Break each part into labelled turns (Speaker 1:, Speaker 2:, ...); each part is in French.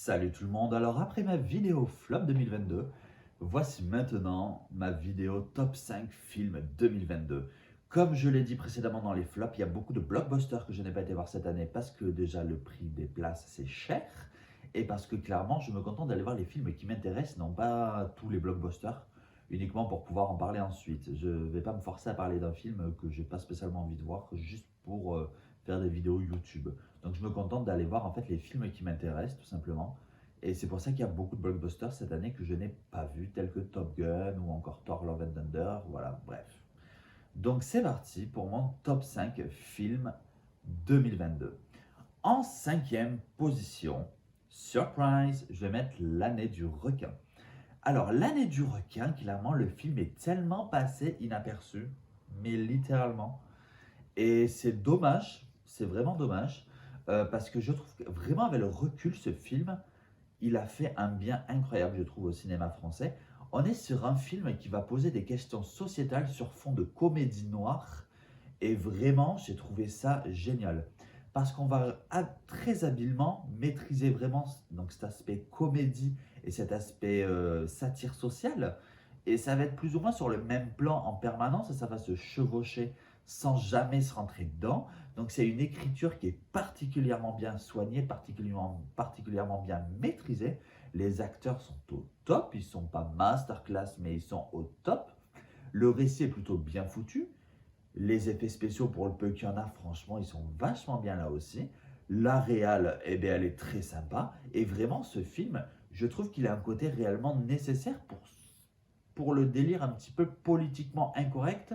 Speaker 1: Salut tout le monde, alors après ma vidéo flop 2022, voici maintenant ma vidéo top 5 films 2022. Comme je l'ai dit précédemment dans les flops, il y a beaucoup de blockbusters que je n'ai pas été voir cette année parce que déjà le prix des places c'est cher et parce que clairement je me contente d'aller voir les films qui m'intéressent, non pas tous les blockbusters, uniquement pour pouvoir en parler ensuite. Je ne vais pas me forcer à parler d'un film que j'ai pas spécialement envie de voir juste pour faire des vidéos YouTube. Donc je me contente d'aller voir en fait les films qui m'intéressent tout simplement. Et c'est pour ça qu'il y a beaucoup de blockbusters cette année que je n'ai pas vus, tels que Top Gun ou encore Thor Love and Thunder, voilà, bref. Donc c'est parti pour mon top 5 films 2022. En cinquième position, surprise, je vais mettre L'année du requin. Alors l'année du requin, clairement le film est tellement passé inaperçu, mais littéralement. Et c'est dommage, c'est vraiment dommage, parce que je trouve que vraiment avec le recul, ce film, il a fait un bien incroyable, je trouve, au cinéma français. On est sur un film qui va poser des questions sociétales sur fond de comédie noire, et vraiment, j'ai trouvé ça génial. Parce qu'on va très habilement maîtriser vraiment donc, cet aspect comédie et cet aspect satire sociale. Et ça va être plus ou moins sur le même plan en permanence et ça va se chevaucher sans jamais se rentrer dedans. Donc c'est une écriture qui est particulièrement bien soignée, particulièrement bien maîtrisée. Les acteurs sont au top, ils ne sont pas masterclass mais ils sont au top. Le récit est plutôt bien foutu. Les effets spéciaux, pour le peu qu'il y en a, franchement, ils sont vachement bien là aussi. La réal, eh bien, elle est très sympa. Et vraiment, ce film, je trouve qu'il a un côté réellement nécessaire pour le délire un petit peu politiquement incorrect,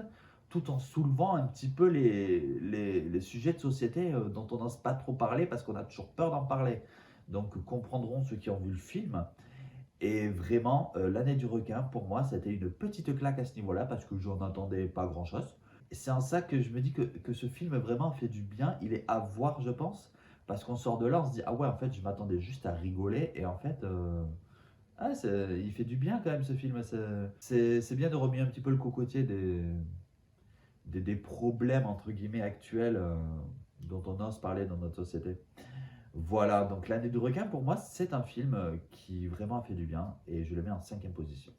Speaker 1: tout en soulevant un petit peu les sujets de société dont on n'ose pas trop parler parce qu'on a toujours peur d'en parler. Donc, comprendront ceux qui ont vu le film. Et vraiment, l'année du requin, pour moi, c'était une petite claque à ce niveau-là parce que j'en attendais pas grand-chose. C'est en ça que je me dis que ce film vraiment fait du bien. Il est à voir, je pense, parce qu'on sort de là, on se dit, ah ouais, en fait, je m'attendais juste à rigoler. Et en fait, il fait du bien quand même, ce film. C'est bien de remuer un petit peu le cocotier des problèmes, entre guillemets, actuels dont on ose parler dans notre société. Voilà, donc l'année du requin, pour moi, c'est un film qui vraiment a fait du bien et je le mets en cinquième position.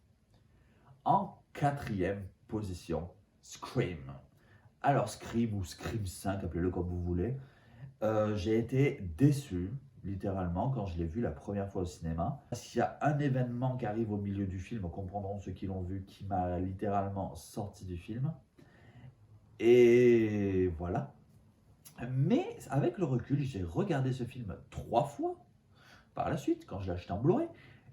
Speaker 1: En quatrième position, Scream. Alors Scream ou Scream 5, appelez-le comme vous voulez, j'ai été déçu, littéralement, quand je l'ai vu la première fois au cinéma. Parce qu'il y a un événement qui arrive au milieu du film, comprendront ceux qui l'ont vu, qui m'a littéralement sorti du film. Et voilà. Mais avec le recul, j'ai regardé ce film 3 fois par la suite, quand je l'ai acheté en Blu-ray.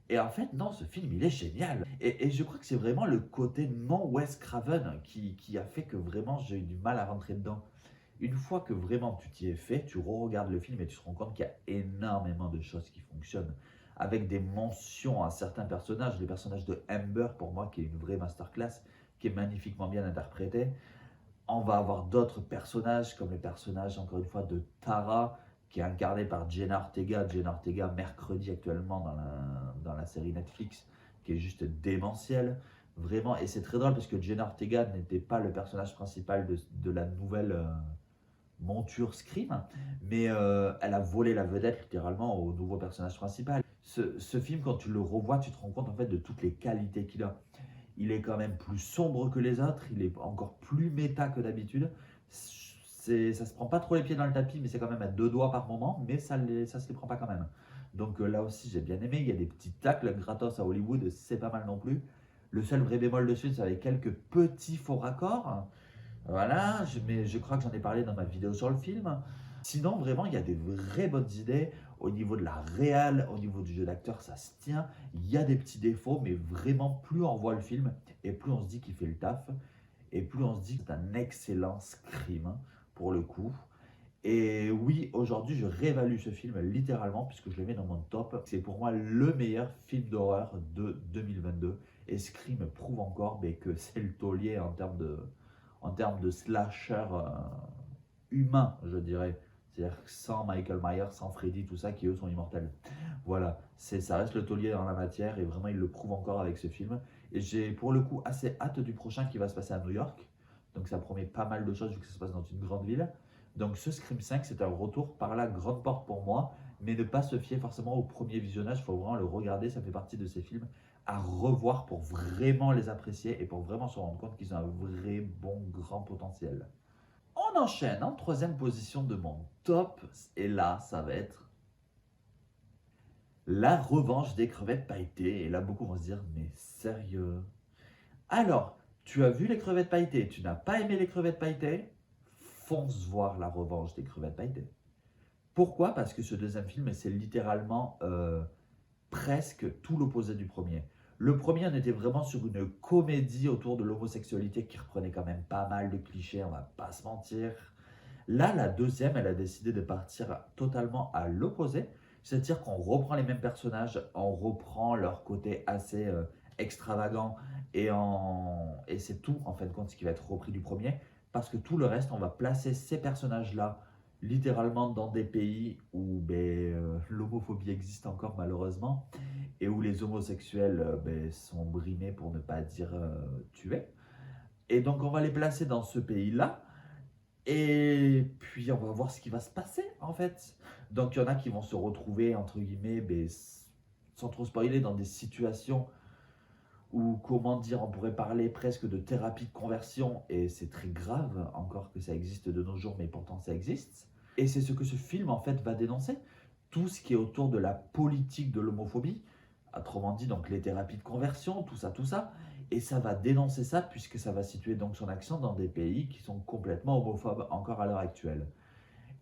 Speaker 1: Et en fait, non, ce film, il est génial. Et je crois que c'est vraiment le côté non Wes Craven qui a fait que vraiment j'ai eu du mal à rentrer dedans. Une fois que vraiment tu t'y es fait, tu re-regardes le film et tu te rends compte qu'il y a énormément de choses qui fonctionnent. Avec des mentions à certains personnages. Le personnage de Amber, pour moi, qui est une vraie masterclass, qui est magnifiquement bien interprété. On va avoir d'autres personnages, comme le personnage, encore une fois, de Tara, qui est incarné par Jenna Ortega. Jenna Ortega, mercredi actuellement dans la série Netflix, qui est juste démentielle. Vraiment, et c'est très drôle parce que Jenna Ortega n'était pas le personnage principal de la nouvelle monture Scream, mais elle a volé la vedette littéralement au nouveau personnage principal. Ce film, quand tu le revois, tu te rends compte en fait de toutes les qualités qu'il a. Il est quand même plus sombre que les autres, il est encore plus méta que d'habitude. Ça se prend pas trop les pieds dans le tapis, mais c'est quand même à 2 doigts par moment, mais ça se les prend pas quand même. Donc là aussi, j'ai bien aimé. Il y a des petits tacles gratos à Hollywood, c'est pas mal non plus. Le seul vrai bémol dessus, c'est avec quelques petits faux raccords. Voilà, mais je crois que j'en ai parlé dans ma vidéo sur le film. Sinon, vraiment, il y a des vraies bonnes idées. Au niveau de la réal, au niveau du jeu d'acteur, ça se tient. Il y a des petits défauts, mais vraiment, plus on voit le film, et plus on se dit qu'il fait le taf, et plus on se dit que c'est un excellent Scream, pour le coup. Et oui, aujourd'hui, je réévalue ce film littéralement, puisque je le mets dans mon top. C'est pour moi le meilleur film d'horreur de 2022. Et Scream prouve encore que c'est le taulier en termes de slasher humain, je dirais. C'est-à-dire sans Michael Myers, sans Freddy, tout ça, qui eux sont immortels. Voilà, ça reste le taulier dans la matière et vraiment il le prouve encore avec ce film. Et j'ai pour le coup assez hâte du prochain qui va se passer à New York. Donc ça promet pas mal de choses vu que ça se passe dans une grande ville. Donc ce Scream 5, c'est un retour par la grande porte pour moi. mais ne pas se fier forcément au premier visionnage, il faut vraiment le regarder, ça fait partie de ces films à revoir pour vraiment les apprécier et pour vraiment se rendre compte qu'ils ont un vrai bon grand potentiel. On enchaîne en troisième position de mon top, et là ça va être La revanche des crevettes pailletées. Et là beaucoup vont se dire, mais sérieux? Alors, tu as vu les crevettes pailletées, tu n'as pas aimé les crevettes pailletées? Fonce voir La revanche des crevettes pailletées. Pourquoi? Parce que ce deuxième film, c'est littéralement presque tout l'opposé du premier. Le premier, on était vraiment sur une comédie autour de l'homosexualité qui reprenait quand même pas mal de clichés, on va pas se mentir. Là, la deuxième, elle a décidé de partir totalement à l'opposé, c'est-à-dire qu'on reprend les mêmes personnages, on reprend leur côté assez extravagant et c'est tout en fin de compte ce qui va être repris du premier, parce que tout le reste, on va placer ces personnages-là littéralement dans des pays où l'homophobie existe encore malheureusement et où les homosexuels sont brimés pour ne pas dire tués. Et donc on va les placer dans ce pays-là et puis on va voir ce qui va se passer en fait. Donc il y en a qui vont se retrouver entre guillemets, sans trop spoiler, dans des situations où, comment dire, on pourrait parler presque de thérapie de conversion, et c'est très grave encore que ça existe de nos jours, mais pourtant ça existe. Et c'est ce que ce film en fait va dénoncer, tout ce qui est autour de la politique de l'homophobie, autrement dit donc les thérapies de conversion, tout ça, et ça va dénoncer ça puisque ça va situer donc son accent dans des pays qui sont complètement homophobes encore à l'heure actuelle.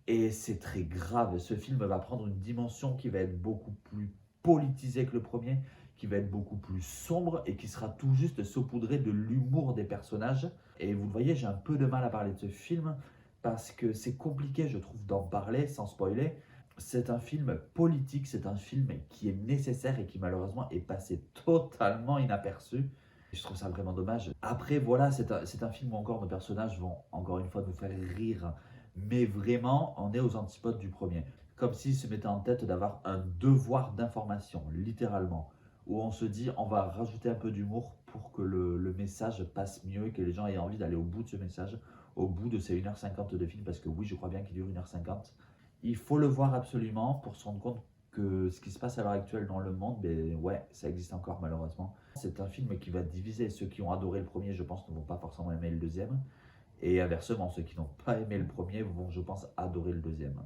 Speaker 1: Et c'est très grave. Ce film va prendre une dimension qui va être beaucoup plus politisée que le premier, qui va être beaucoup plus sombre et qui sera tout juste saupoudré de l'humour des personnages. Et vous le voyez, j'ai un peu de mal à parler de ce film parce que c'est compliqué, je trouve, d'en parler sans spoiler. C'est un film politique, c'est un film qui est nécessaire et qui malheureusement est passé totalement inaperçu. Je trouve ça vraiment dommage. Après, voilà, c'est un film où encore nos personnages vont encore une fois nous faire rire. Mais vraiment, on est aux antipodes du premier. Comme s'ils se mettaient en tête d'avoir un devoir d'information, littéralement. Où on se dit, on va rajouter un peu d'humour pour que le message passe mieux et que les gens aient envie d'aller au bout de ce message, au bout de ces 1h50 de film. Parce que oui, je crois bien qu'il dure 1h50. Il faut le voir absolument pour se rendre compte que ce qui se passe à l'heure actuelle dans le monde, ouais, ça existe encore malheureusement. C'est un film qui va diviser. Ceux qui ont adoré le premier, je pense, ne vont pas forcément aimer le deuxième. Et inversement, ceux qui n'ont pas aimé le premier vont, je pense, adorer le deuxième.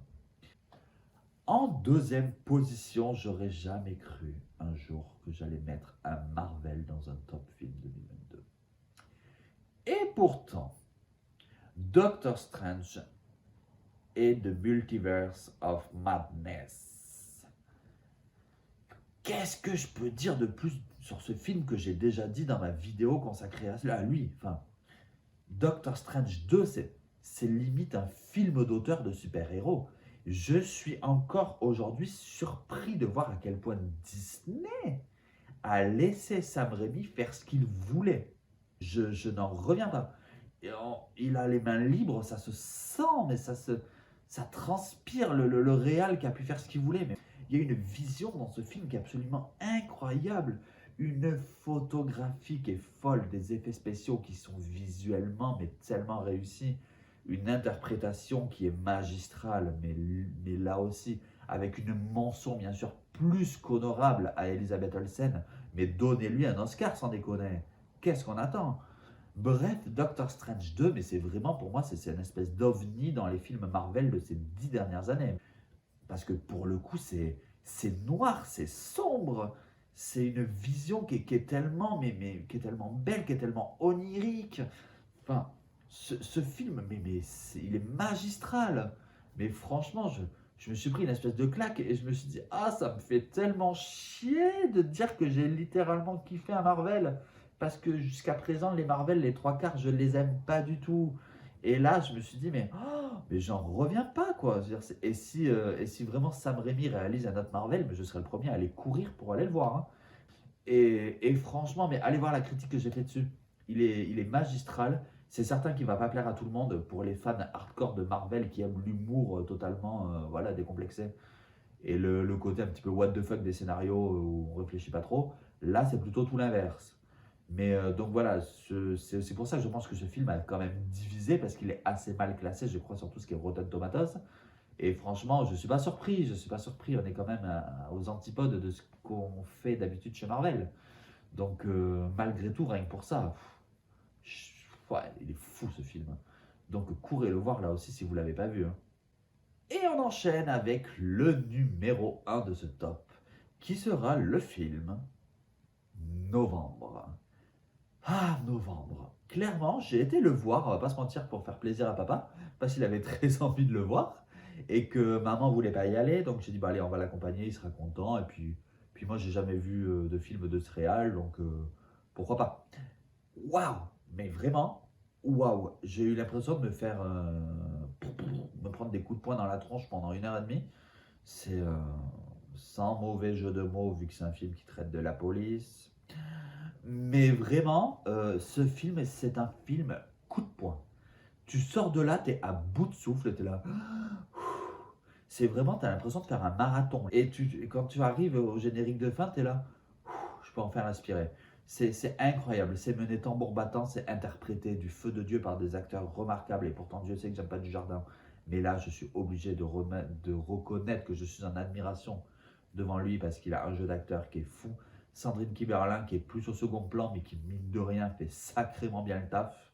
Speaker 1: En deuxième position, j'aurais jamais cru un jour que j'allais mettre un Marvel dans un top film 2022. Et pourtant, Doctor Strange et The Multiverse of Madness. Qu'est-ce que je peux dire de plus sur ce film que j'ai déjà dit dans ma vidéo consacrée à lui? Enfin, Doctor Strange 2, c'est limite un film d'auteur de super-héros. Je suis encore aujourd'hui surpris de voir à quel point Disney a laissé Sam Raimi faire ce qu'il voulait. Je n'en reviens pas. Il a les mains libres, ça se sent, mais ça transpire le réal qui a pu faire ce qu'il voulait. Mais il y a une vision dans ce film qui est absolument incroyable. Une photographie qui est folle, des effets spéciaux qui sont visuellement mais tellement réussis. Une interprétation qui est magistrale, mais là aussi, avec une mention bien sûr plus qu'honorable à Elisabeth Olsen, mais donnez-lui un Oscar sans déconner. Qu'est-ce qu'on attend? Bref, Doctor Strange 2, mais c'est vraiment pour moi, c'est une espèce d'ovni dans les films Marvel de ces 10 dernières années. Parce que pour le coup, c'est noir, c'est sombre, c'est une vision qui est tellement, qui est tellement belle, qui est tellement onirique. Enfin, ce film, il est magistral. Mais franchement, je me suis pris une espèce de claque et je me suis dit, ah, ça me fait tellement chier de dire que j'ai littéralement kiffé un Marvel. Parce que jusqu'à présent, les Marvel, les trois quarts, je les aime pas du tout. Et là, je me suis dit, mais j'en reviens pas, quoi. Et si vraiment Sam Raimi réalise un autre Marvel, mais je serais le premier à aller courir pour aller le voir, hein. Et franchement, mais allez voir la critique que j'ai fait dessus. Il est magistral. C'est certain qu'il va pas plaire à tout le monde. Pour les fans hardcore de Marvel qui aiment l'humour totalement voilà, décomplexé et le côté un petit peu what the fuck des scénarios où on réfléchit pas trop, là c'est plutôt tout l'inverse. Mais donc voilà, c'est pour ça que je pense que ce film a quand même divisé parce qu'il est assez mal classé, je crois, sur tout ce qui est Rotten Tomatoes. Et franchement, je suis pas surpris, je suis pas surpris. On est quand même aux antipodes de ce qu'on fait d'habitude chez Marvel. Donc, malgré tout, rien que pour ça, ouais, il est fou ce film. Donc, courez le voir là aussi si vous l'avez pas vu, hein. Et on enchaîne avec le numéro un de ce top, qui sera le film Novembre. Ah, Novembre. Clairement, j'ai été le voir, on va pas se mentir, pour faire plaisir à papa, parce qu'il avait très envie de le voir, et que maman voulait pas y aller, donc j'ai dit, bah allez, on va l'accompagner, il sera content, et puis moi, j'ai jamais vu de film de ce réal, donc pourquoi pas. Waouh! Mais vraiment, waouh! J'ai eu l'impression de me faire, me prendre des coups de poing dans la tronche pendant 1 heure et demie. C'est sans mauvais jeu de mots, vu que c'est un film qui traite de la police. Mais vraiment, ce film, c'est un film coup de poing. Tu sors de là, t'es à bout de souffle, t'es là. C'est vraiment, t'as l'impression de faire un marathon. Et quand tu arrives au générique de fin, t'es là. Je peux enfin respirer. C'est incroyable. C'est mené tambour battant, c'est interprété du feu de Dieu par des acteurs remarquables. Et pourtant, Dieu sait que j'aime pas du jardin. Mais là, je suis obligé de reconnaître que je suis en admiration devant lui parce qu'il a un jeu d'acteur qui est fou. Sandrine Kiberlin, qui est plus au second plan, mais qui, mine de rien, fait sacrément bien le taf.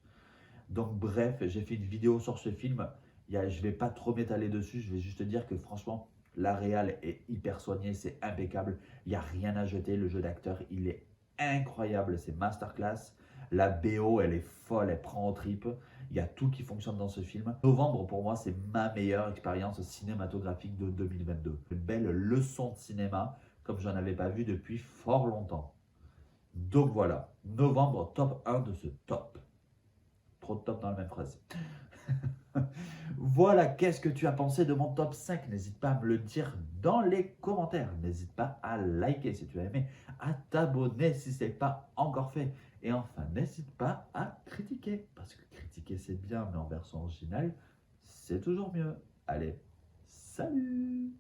Speaker 1: Donc, bref, j'ai fait une vidéo sur ce film. Je ne vais pas trop m'étaler dessus. Je vais juste te dire que franchement, la réal est hyper soignée, c'est impeccable. Il n'y a rien à jeter. Le jeu d'acteur, il est incroyable. C'est masterclass. La BO, elle est folle, elle prend aux tripes. Il y a tout qui fonctionne dans ce film. Novembre, pour moi, c'est ma meilleure expérience cinématographique de 2022. Une belle leçon de cinéma, comme j'en avais pas vu depuis fort longtemps. Donc voilà, novembre, top 1 de ce top. Trop de top dans la même phrase. Voilà, qu'est-ce que tu as pensé de mon top 5? N'hésite pas à me le dire dans les commentaires. N'hésite pas à liker si tu as aimé, à t'abonner si ce n'est pas encore fait. Et enfin, n'hésite pas à critiquer. Parce que critiquer c'est bien, mais en version originale, c'est toujours mieux. Allez, salut!